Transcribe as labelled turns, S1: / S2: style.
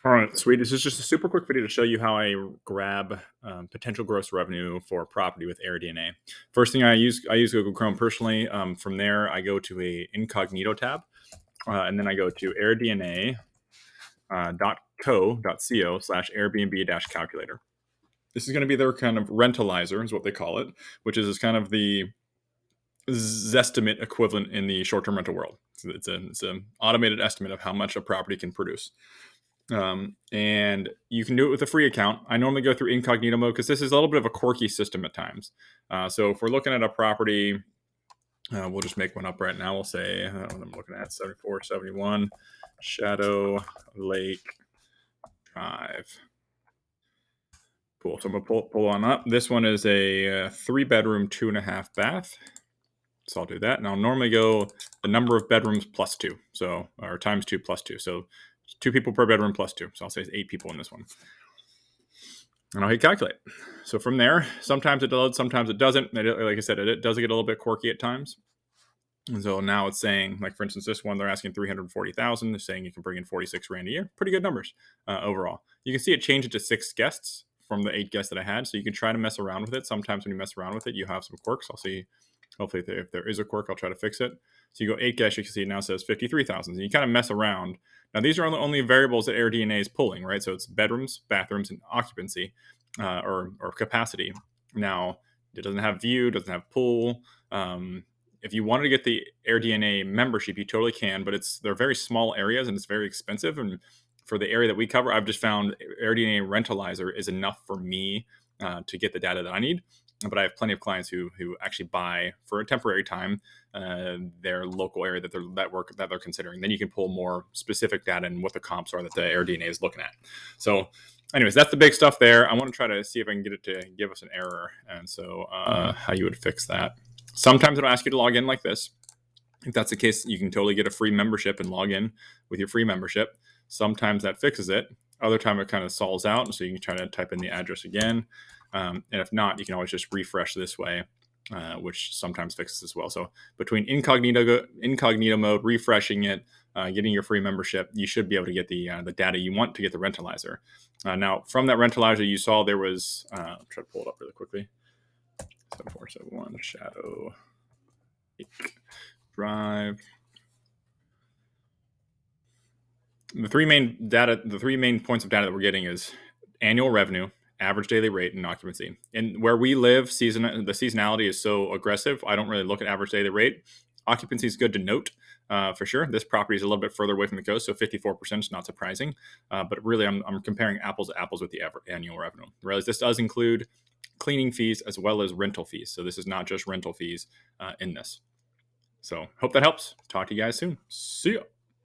S1: All right, sweet. This is just a super quick video to show you how I grab potential gross revenue for a property with AirDNA. First thing I use Google Chrome personally. From there, I go to a incognito tab, and then I go to airdna.co.co/Airbnb-calculator. This is going to be their kind of rentalizer, is what they call it, which is kind of the Zestimate equivalent in the short-term rental world. So it's an automated estimate of how much a property can produce. And you can do it with a free account. I normally go through incognito mode because this is a little bit of a quirky system at times. So if we're looking at a property, we'll just make one up right now. We'll say what I'm looking at, 7471 Shadow Lake Drive. Cool. So I'm going to pull on up. This one is a 3-bedroom, 2.5 bath. So I'll do that. And I'll normally go the number of bedrooms plus 2. So, or times 2 plus 2. So 2 people per bedroom plus 2. So I'll say it's 8 people in this one. And I'll hit calculate. So from there, sometimes it loads, sometimes it doesn't. Like I said, it does get a little bit quirky at times. And so now it's saying, like for instance, this one, they're asking 340,000. They're saying you can bring in 46 grand a year. Pretty good numbers overall. You can see it change it to 6 guests from the 8 guests that I had. So you can try to mess around with it. Sometimes when you mess around with it, you have some quirks. I'll see. Hopefully, if there is a quirk, I'll try to fix it. So you go 8 guests, you can see it now says 53,000. And you kind of mess around. Now, these are only variables that AirDNA is pulling, right? So it's bedrooms, bathrooms, and occupancy or capacity. Now, it doesn't have view, doesn't have pool. If you wanted to get the AirDNA membership, you totally can, but they're very small areas and it's very expensive. And for the area that we cover, I've just found AirDNA Rentalizer is enough for me to get the data that I need. But I have plenty of clients who actually buy for a temporary time their local area that they're considering. Then you can pull more specific data and what the comps are that the AirDNA is looking at. So, anyways, that's the big stuff there. I want to try to see if I can get it to give us an error, and so how you would fix that. Sometimes it'll ask you to log in like this. If that's the case, you can totally get a free membership and log in with your free membership. Sometimes that fixes it. Other time it kind of stalls out, so you can try to type in the address again. And if not, you can always just refresh this way, which sometimes fixes as well. So between incognito mode, refreshing it, getting your free membership, you should be able to get the data you want to get the Rentalizer. Now, from that Rentalizer, you saw there was, I'll try to pull it up really quickly, 7471 Shadow Lake Drive. The three main points of data that we're getting is annual revenue, average daily rate, and occupancy. And where we live, the seasonality is so aggressive, I don't really look at average daily rate. Occupancy is good to note for sure. This property is a little bit further away from the coast, so 54% is not surprising. But really, I'm comparing apples to apples with the annual revenue. Whereas this does include cleaning fees as well as rental fees. So this is not just rental fees in this. So hope that helps. Talk to you guys soon. See ya.